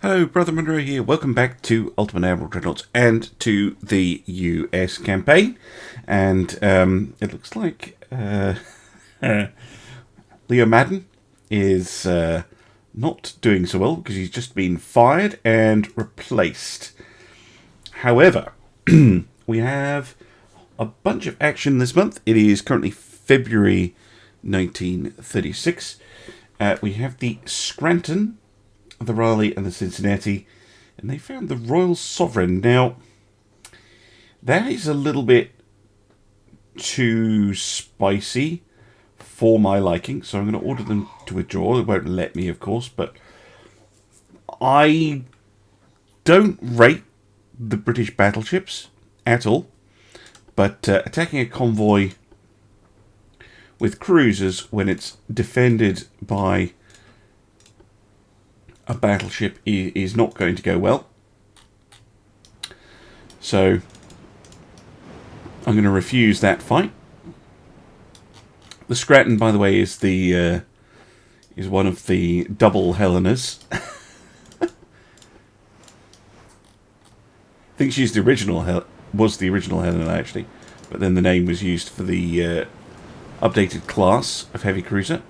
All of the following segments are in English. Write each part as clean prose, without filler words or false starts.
Hello, Brother Monroe here. Welcome back to Ultimate Admiral Dreadnoughts and to the US campaign. And it looks like Leo Madden is not doing so well because he's just been fired and replaced. However, we have a bunch of action this month. It is currently February 1936. We have the Scranton, the Raleigh and the Cincinnati, and they found the Royal Sovereign. Now, that is a little bit too spicy for my liking, so I'm going to order them to withdraw. It won't let me, of course, but I don't rate the British battleships at all, but attacking a convoy with cruisers when it's defended by a battleship is not going to go well. So I'm going to refuse that fight. The Scranton, by the way, is the is one of the double Helenas. I think she's the original was the original Helena actually, but then the name was used for the updated class of heavy cruiser.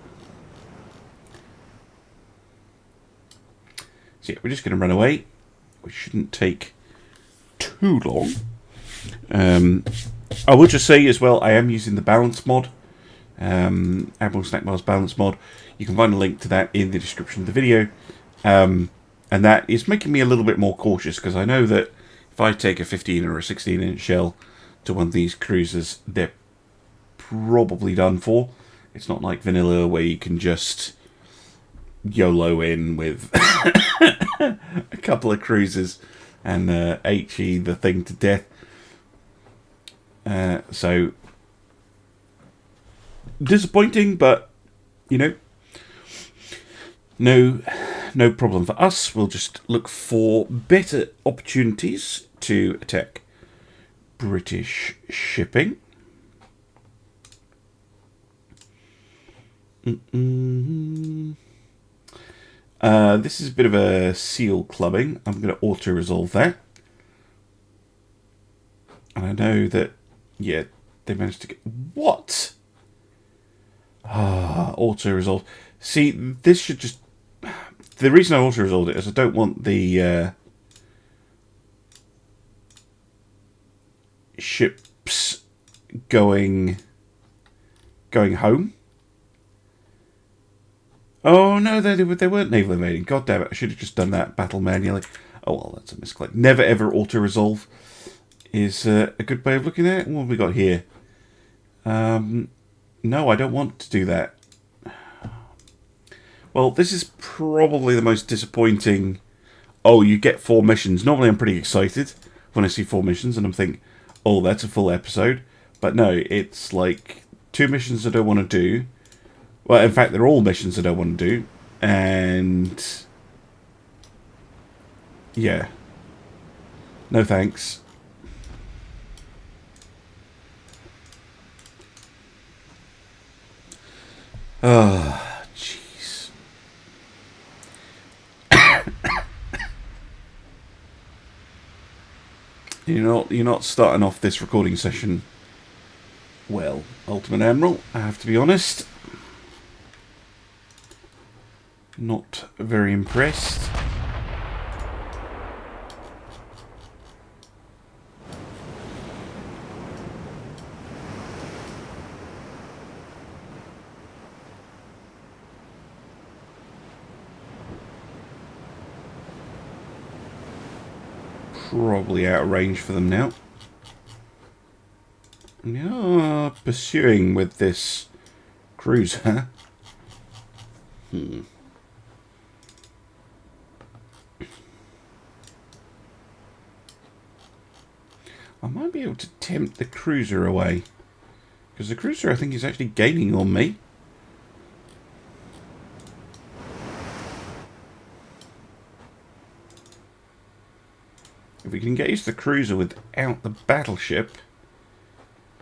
So yeah, we're just going to run away. We shouldn't take too long. I will just say as well, I am using the balance mod. Admiral Snackbar's balance mod. You can find a link to that in the description of the video. And that is making me a little bit more cautious, because I know that if I take a 15 or a 16-inch shell to one of these cruisers, they're probably done for. It's not like vanilla where you can just YOLO in with a couple of cruisers and HE the thing to death. So disappointing, but you know, no problem for us. We'll just look for better opportunities to attack British shipping. This is a bit of a seal clubbing. I'm going to auto-resolve that. And I know that, yeah, they managed to get... What? Auto-resolve. See, this should just... The reason I auto-resolved it is I don't want the ships going home. Oh no, they weren't naval invading. God damn it! I should have just done that battle manually. Oh well, that's a misclick. Never ever auto resolve is a good way of looking at it. What have we got here? No, I don't want to do that. Well, this is probably the most disappointing. Oh, you get 4 missions. Normally, I'm pretty excited when I see 4 missions, and I'm thinking, oh, that's a full episode. But no, it's like 2 missions I don't want to do. Well, in fact, they're all missions I don't want to do. And yeah. No thanks. Oh, jeez. You're not starting off this recording session well, Ultimate Admiral, I have to be honest. Not very impressed. Probably out of range for them now. Yeah, pursuing with this cruiser. I might be able to tempt the cruiser away, because the cruiser, I think, is actually gaining on me. If we can engage the cruiser without the battleship,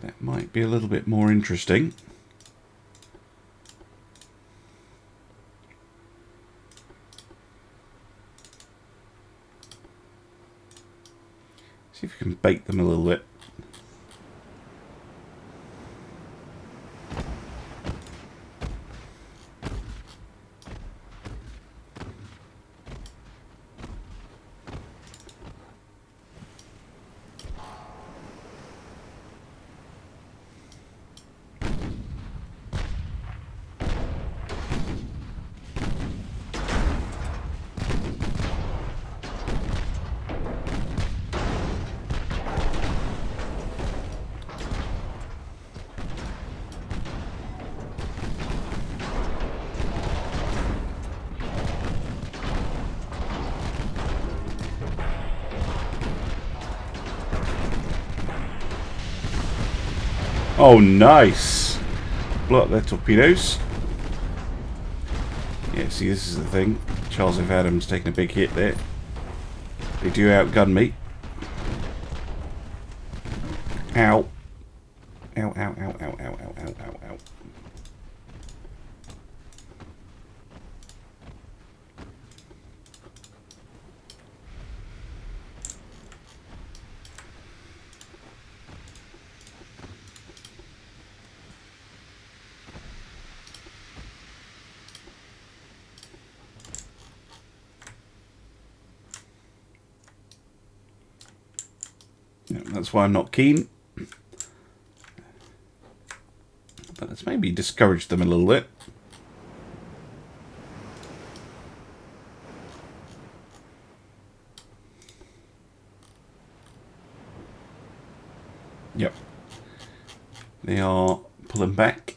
that might be a little bit more interesting. See if we can bait them a little bit. Oh, nice! Blow up their torpedoes. Yeah, see, this is the thing. Charles F. Adams taking a big hit there. They do outgun me. Ow. Ow, ow, ow, ow, ow, ow, ow, ow, ow. Yeah, that's why I'm not keen. But let's maybe discourage them a little bit. Yep. They are pulling back.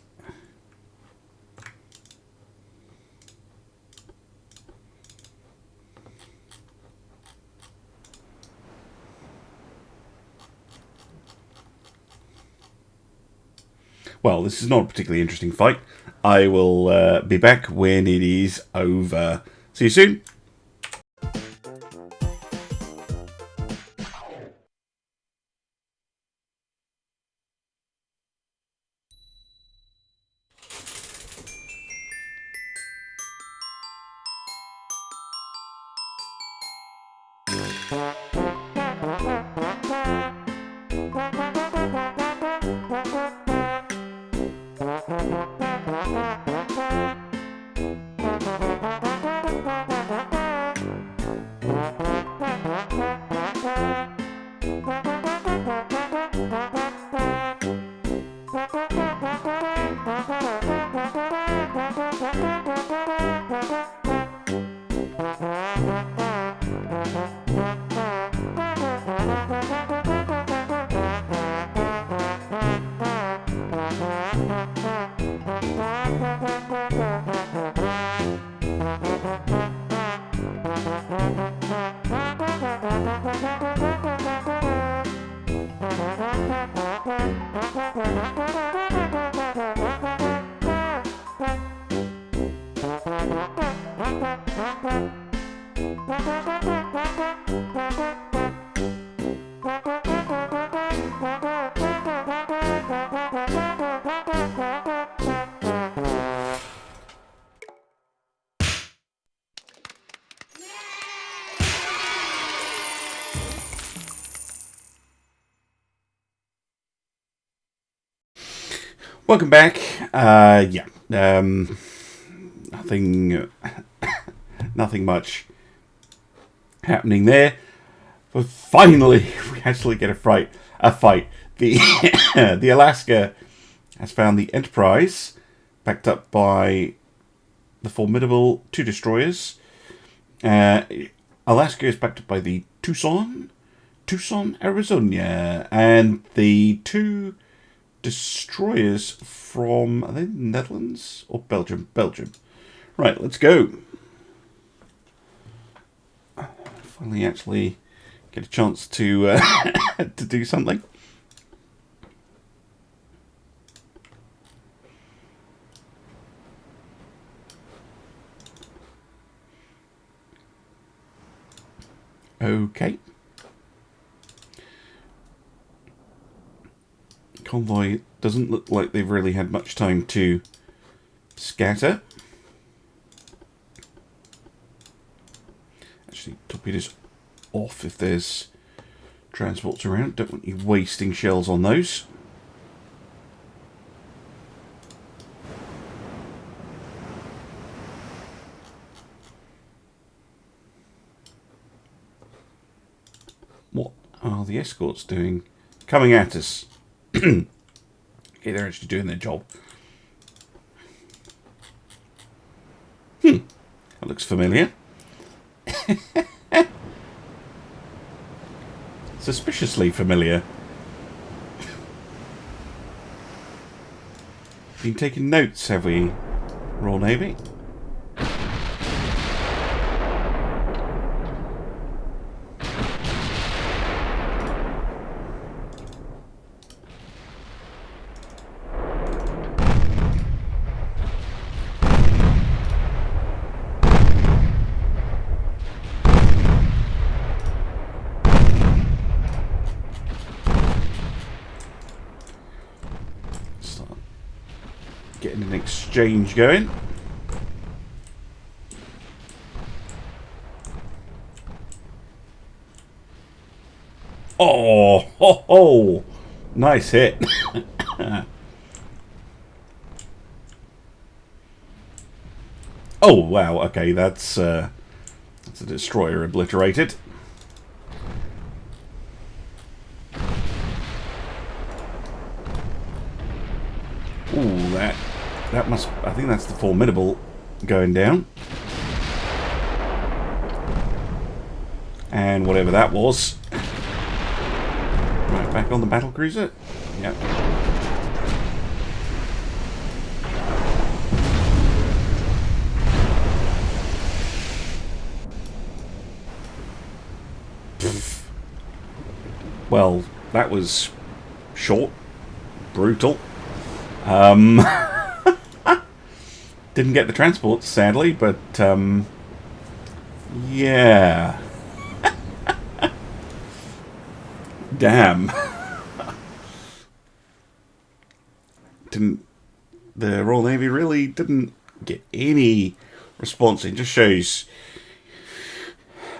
Well, this is not a particularly interesting fight. I will be back when it is over. See you soon. Welcome back. Yeah. Nothing much happening there. But finally, we actually get a fight. The the Alaska has found the Enterprise, backed up by the formidable 2 destroyers. Alaska is backed up by the Tucson, Arizona, and the 2 destroyers from, are they the Netherlands or Belgium? Belgium. Right, let's go. Finally actually get a chance to to do something. Okay. Convoy doesn't look like they've really had much time to scatter. Actually, torpedoes off if there's transports around. Don't want you wasting shells on those. What are the escorts doing? Coming at us. Okay, they're actually doing their job. That looks familiar. Suspiciously familiar. Been taking notes, have we, Royal Navy? Getting an exchange going. Oh, ho, ho. Nice hit. Oh wow, okay, that's a destroyer obliterated. Ooh, that must, I think that's the formidable going down. And whatever that was. Right, back on the battlecruiser. Yep. Well, that was short, brutal. Didn't get the transport, sadly, but yeah. Damn. The Royal Navy really didn't get any response. It just shows.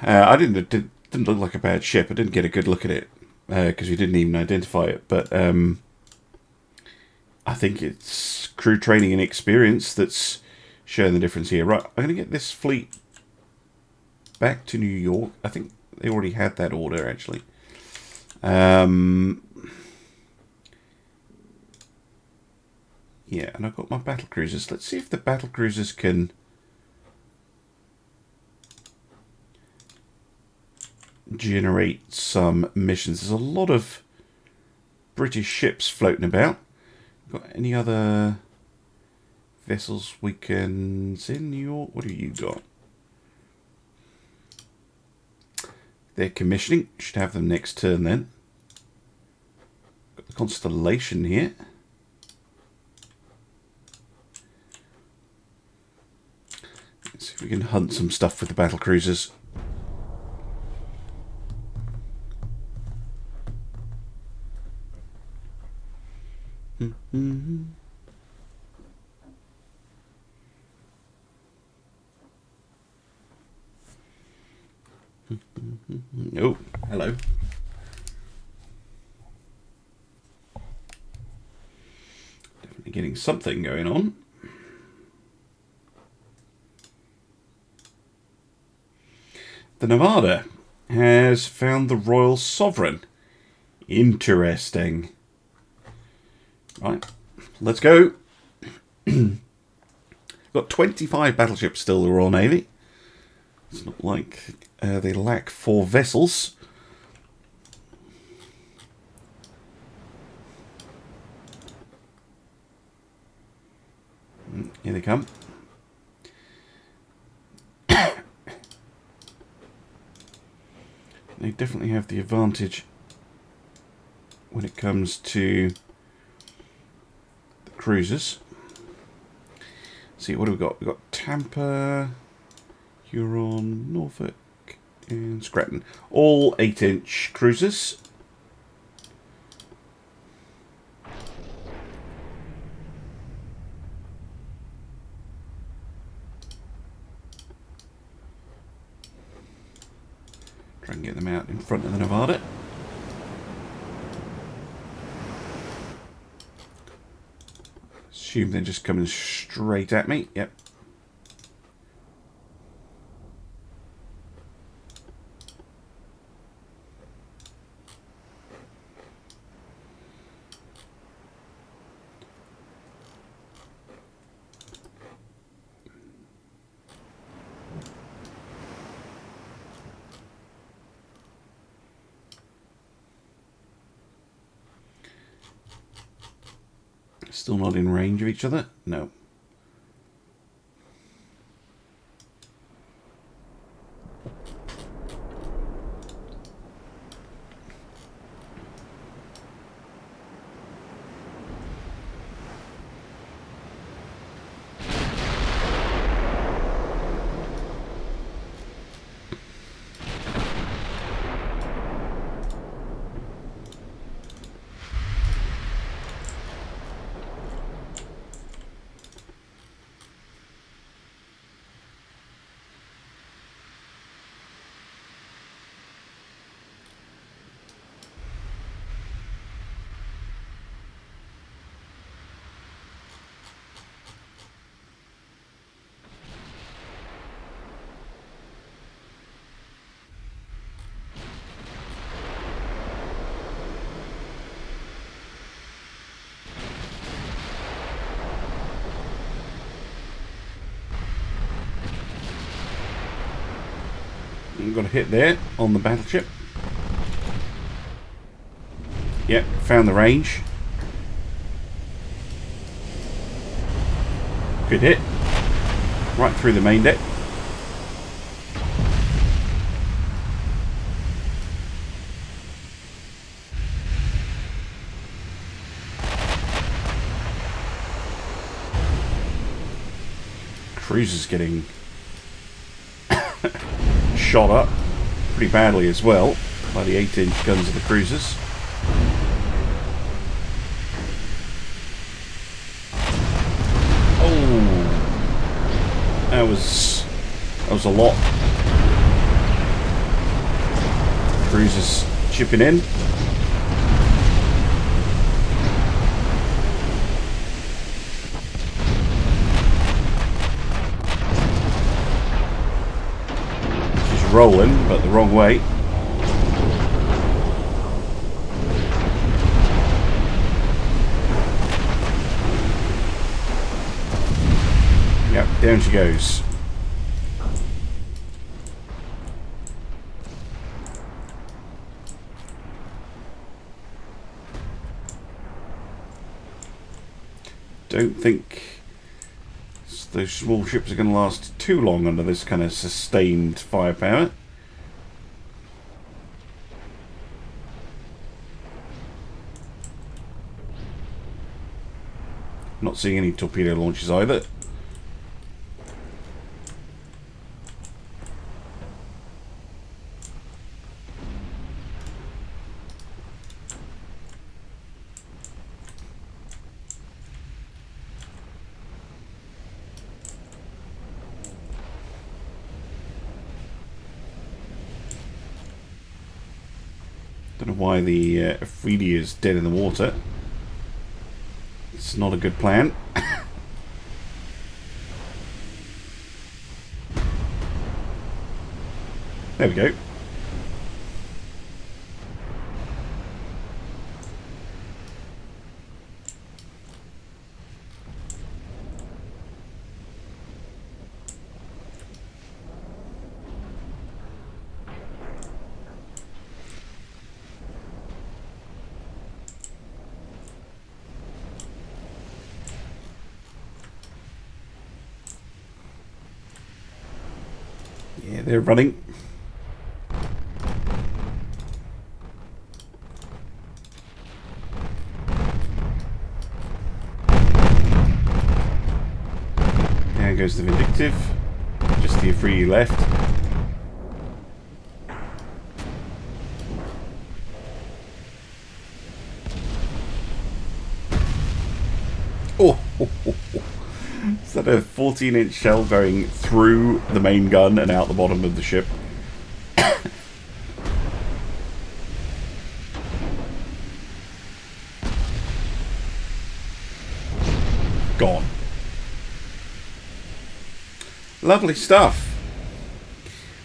It didn't look like a bad ship. I didn't get a good look at it because we didn't even identify it. But I think it's crew training and experience that's showing the difference here. Right, I'm going to get this fleet back to New York. I think they already had that order, actually. Yeah, and I've got my battlecruisers. Let's see if the battlecruisers can generate some missions. There's a lot of British ships floating about. Got any other vessels we can see in New York? What do you got? They're commissioning. Should have them next turn then. Got the Constellation here. Let's see if we can hunt some stuff with the battlecruisers. Oh, hello. Definitely getting something going on. The Nevada has found the Royal Sovereign. Interesting. Right, let's go. Got 25 battleships still, the Royal Navy. It's not like they lack 4 vessels. Here they come. They definitely have the advantage when it comes to the cruisers. See, what do we got? We've got Tampa, Huron, Norfolk, and Scranton. All 8-inch cruisers. Try and get them out in front of the Nevada. assume they're just coming straight at me. Yep. Still not in range of each other? No. We've got a hit there on the battleship. Yep, found the range. Good hit. Right through the main deck. Cruiser's getting shot up pretty badly as well by the 8-inch guns of the cruisers. Oh, that was a lot. Cruisers chipping in. Rolling, but the wrong way. Yep, down she goes. Don't think those small ships are going to last too long under this kind of sustained firepower. Not seeing any torpedo launches either. Don't know why the Afridi is dead in the water. It's not a good plan. There we go. Yeah, they're running. There goes the Vindictive. Just the Afridi left. Oh! Is that a 14-inch shell going through the main gun and out the bottom of the ship? Gone. Lovely stuff.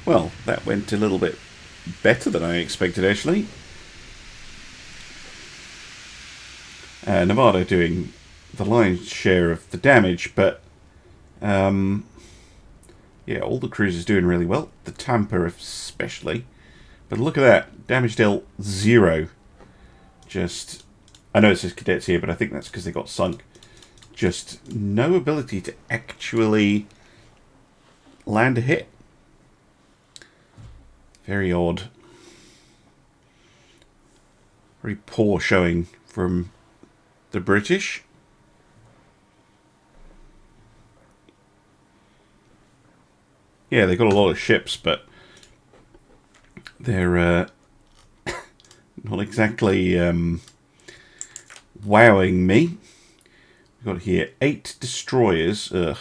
Well, that went a little bit better than I expected, actually. Nevada doing the lion's share of the damage, but yeah, all the cruisers doing really well. The Tampa especially. But look at that. Damage dealt 0. Just, I know it says cadets here, but I think that's because they got sunk. Just no ability to actually land a hit. Very odd. Very poor showing from the British. Yeah, they've got a lot of ships, but they're not exactly wowing me. We've got here 8 destroyers. Ugh.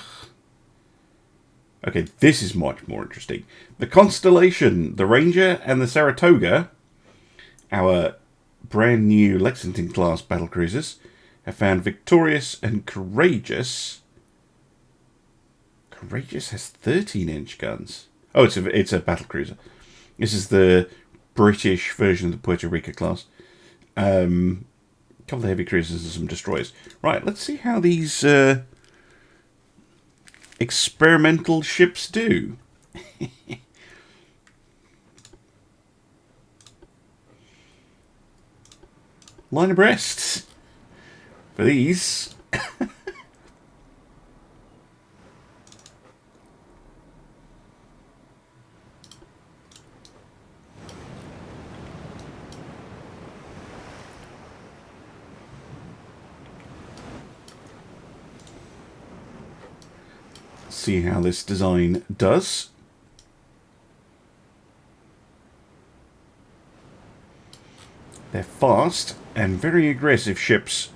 Okay, this is much more interesting. The Constellation, the Ranger, and the Saratoga, our brand new Lexington-class battlecruisers, have found victorious and courageous. Courageous has 13-inch guns. Oh, it's a battlecruiser. This is the British version of the Puerto Rico class. A couple of heavy cruisers and some destroyers. Right, let's see how these experimental ships do. Line abreast for these. See how this design does. They're fast and very aggressive ships.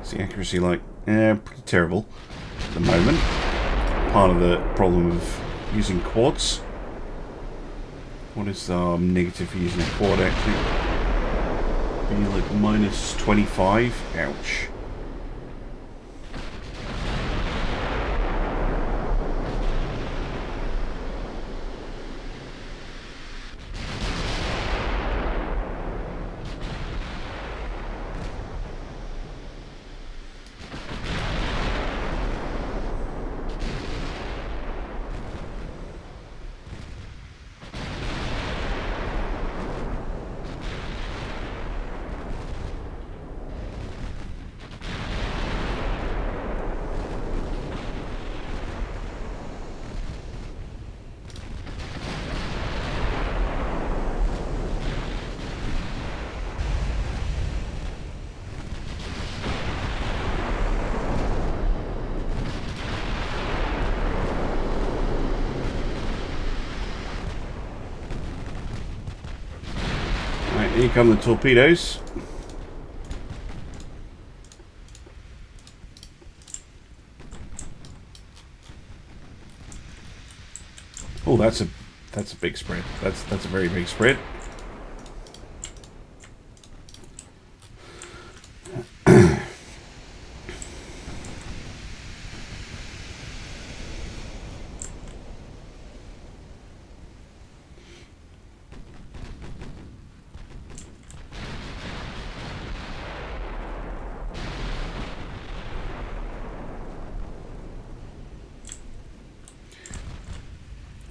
The accuracy, like, pretty terrible at the moment. Part of the problem of using quads. What is negative for using a quad, actually? Be like minus 25. Ouch. Here come the torpedoes. Oh, that's a big spread. That's a very big spread.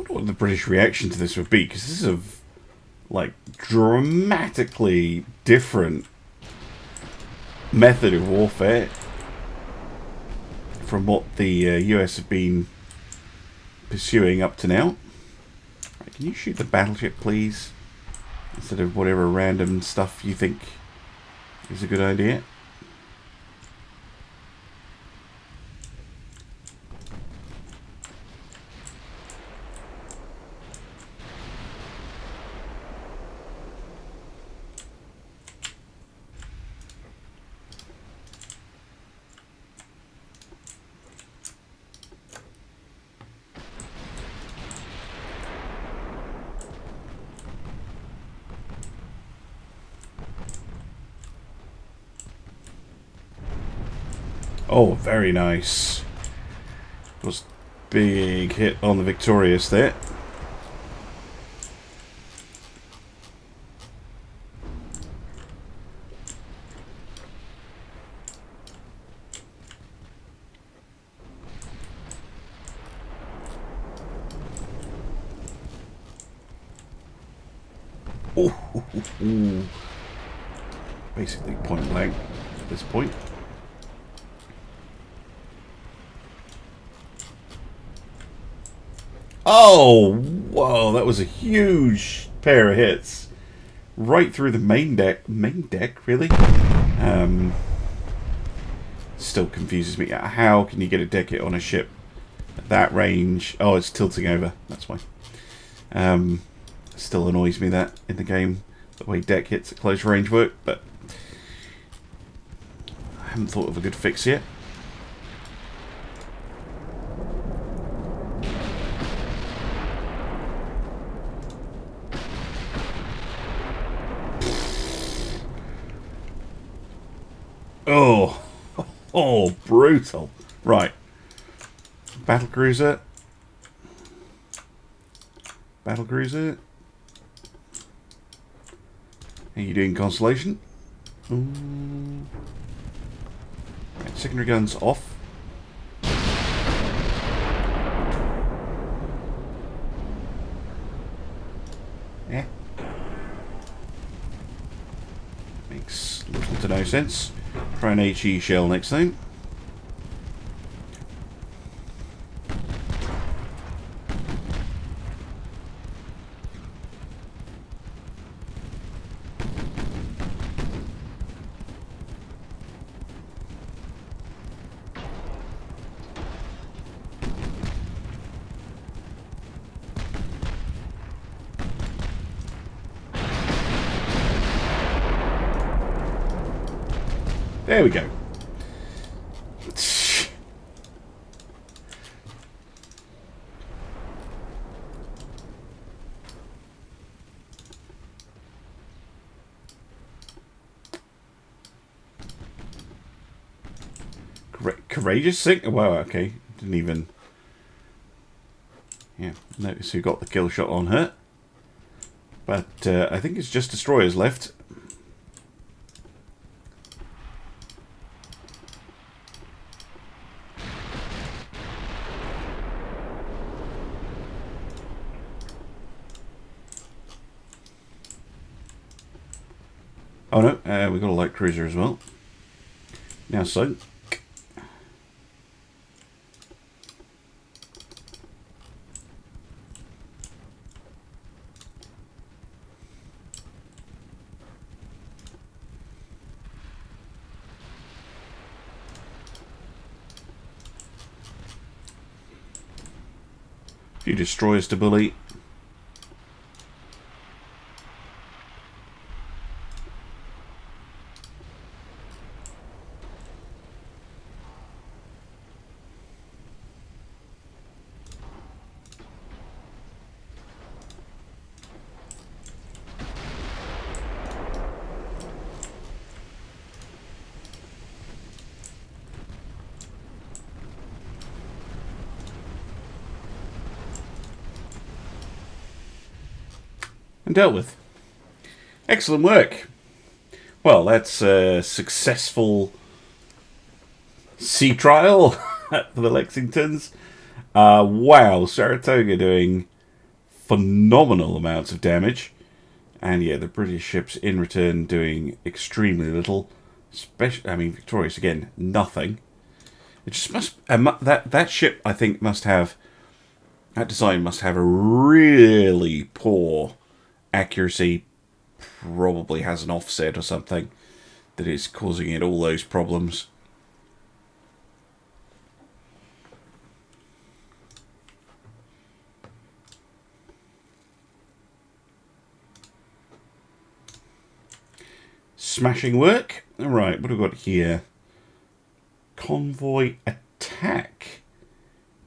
What the British reaction to this would be, because this is a like dramatically different method of warfare from what the US have been pursuing up to now. Right, can you shoot the battleship, please, instead of whatever random stuff you think is a good idea? Oh, very nice. Was big hit on the Victorious there. Ooh. Basically point blank at this point. Oh, whoa, that was a huge pair of hits. Right through the main deck. Main deck, really? Still confuses me. How can you get a deck hit on a ship at that range? Oh, it's tilting over. That's why. Still annoys me that in the game, the way deck hits at close range work, but I haven't thought of a good fix yet. Oh, oh, brutal. Right. Battlecruiser. Battlecruiser. How you doing, Constellation? Ooh. Right, secondary guns off. Yeah. Makes little to no sense. Try an HE shell next time. There we go. Courageous sick. Wow, okay. Didn't even... Yeah, notice who got the kill shot on her. But I think it's just destroyers left. Oh no, we got a light cruiser as well. Now sunk. Few destroyers to bully. And dealt with. Excellent work. Well, that's a successful sea trial for the Lexingtons. Wow, Saratoga doing phenomenal amounts of damage. And yeah, the British ships in return doing extremely little. Especially, I mean, Victorious again, nothing. It just must... that ship, I think, must have... That design must have a really poor accuracy. Probably has an offset or something that is causing it all those problems. Smashing work. Alright, what have we got here? Convoy attack.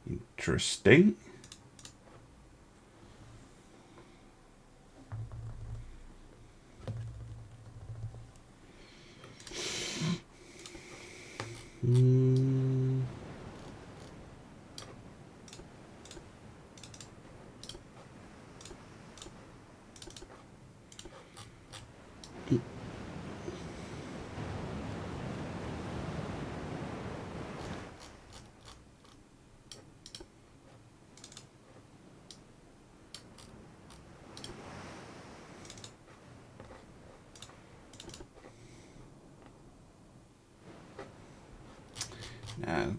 Interesting.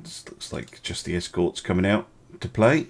This looks like just the escorts coming out to play.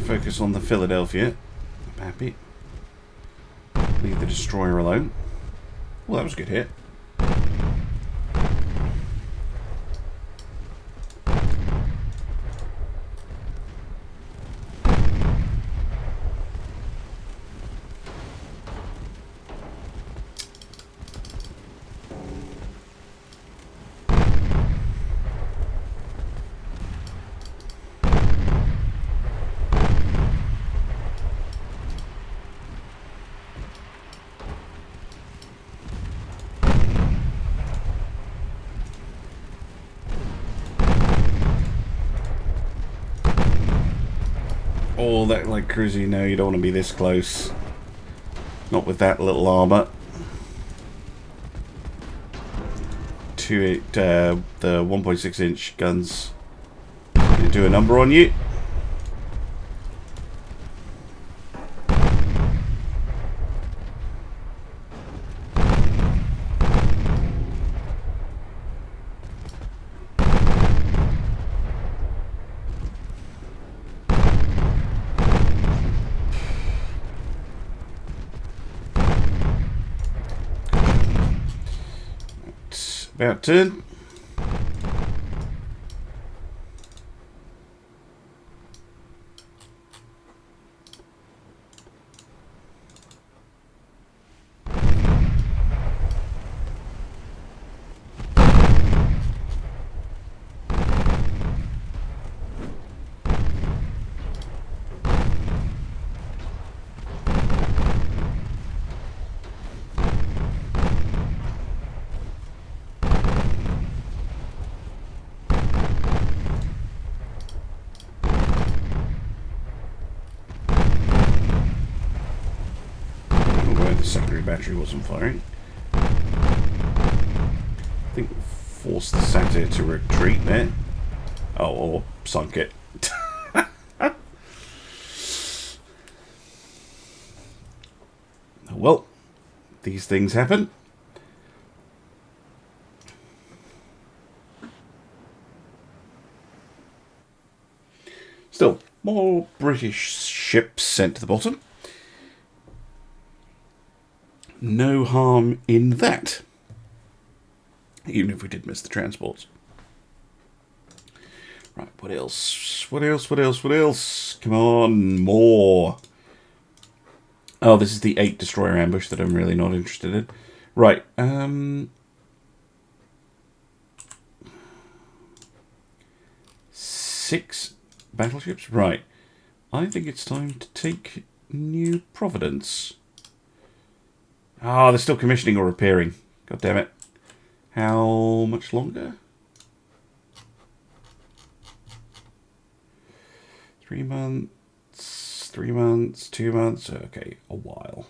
Focus on the Philadelphia. I'm happy. Leave the destroyer alone. Well, that was a good hit. Oh, that like cruiser, no, you don't want to be this close. Not with that little armor. The 1.6 inch guns gonna do a number on you. About turn. Secondary battery wasn't firing. I think forced the satyr to retreat there. Oh, or sunk it. Well, these things happen. Still, more British ships sent to the bottom. No harm in that. Even if we did miss the transports. Right, what else? What else? What else? What else? Come on, more. Oh, this is the 8 destroyer ambush that I'm really not interested in. Right, 6 battleships? Right. I think it's time to take New Providence. Ah, oh, they're still commissioning or repairing. God damn it. How much longer? 3 months, 3 months, 2 months. Okay, a while.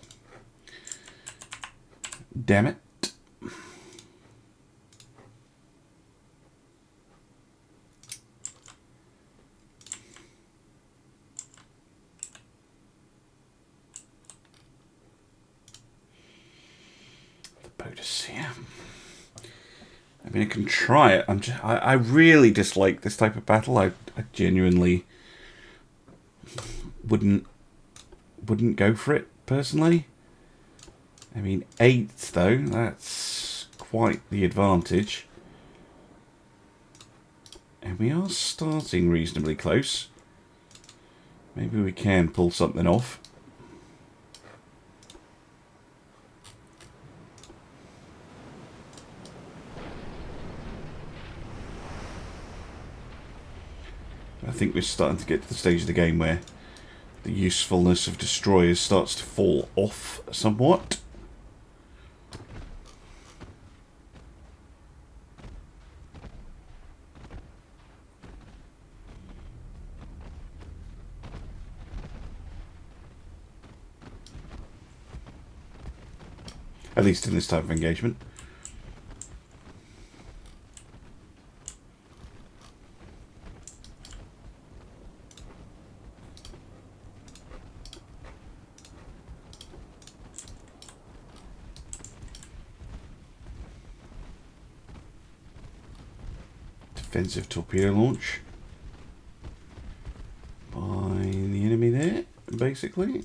Damn it. POTUS, yeah. I mean, I can try it. I really dislike this type of battle. I genuinely wouldn't go for it personally. I mean, 8 though, that's quite the advantage. And we are starting reasonably close. Maybe we can pull something off. I think we're starting to get to the stage of the game where the usefulness of destroyers starts to fall off somewhat. At least in this type of engagement. Defensive torpedo launch by the enemy there, basically.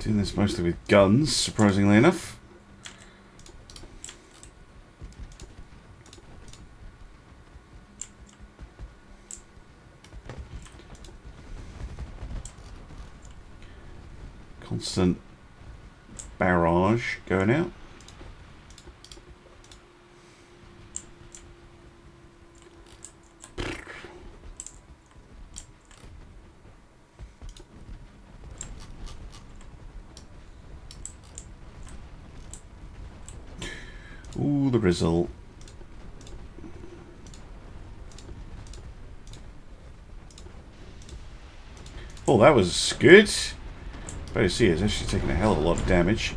Doing this mostly with guns, surprisingly enough. Constant barrage going out. Ooh, the result. Oh, that was good. But you see, it's actually taking a hell of a lot of damage.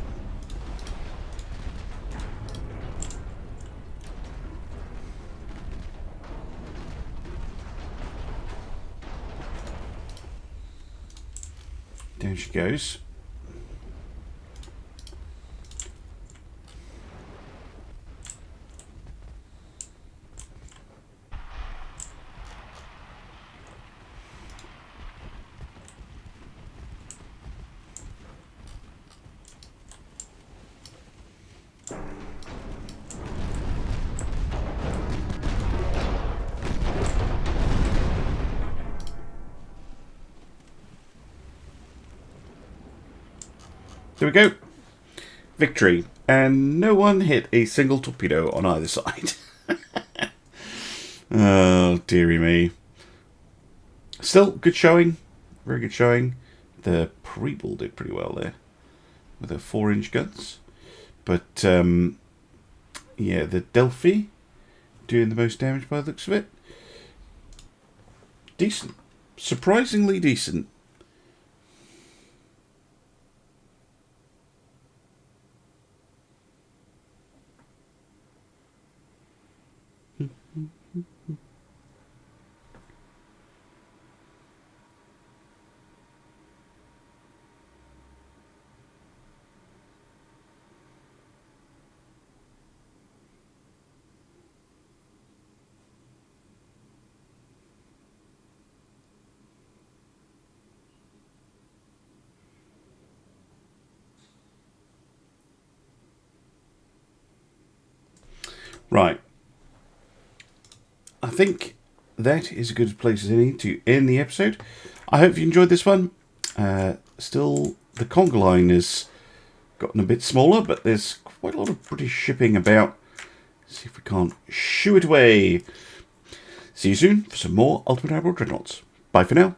Down she goes. There we go. Victory. And no one hit a single torpedo on either side. Oh, dearie me. Still, good showing. Very good showing. The Preble did pretty well there. With her 4-inch guns. But, yeah, the Delphi doing the most damage by the looks of it. Decent. Surprisingly decent. Right. I think that is a good place as any to end the episode. I hope you enjoyed this one. Still, the Conga line has gotten a bit smaller, but there's quite a lot of British shipping about. Let's see if we can't shoo it away. See you soon for some more Ultimate Admiral Dreadnoughts. Bye for now.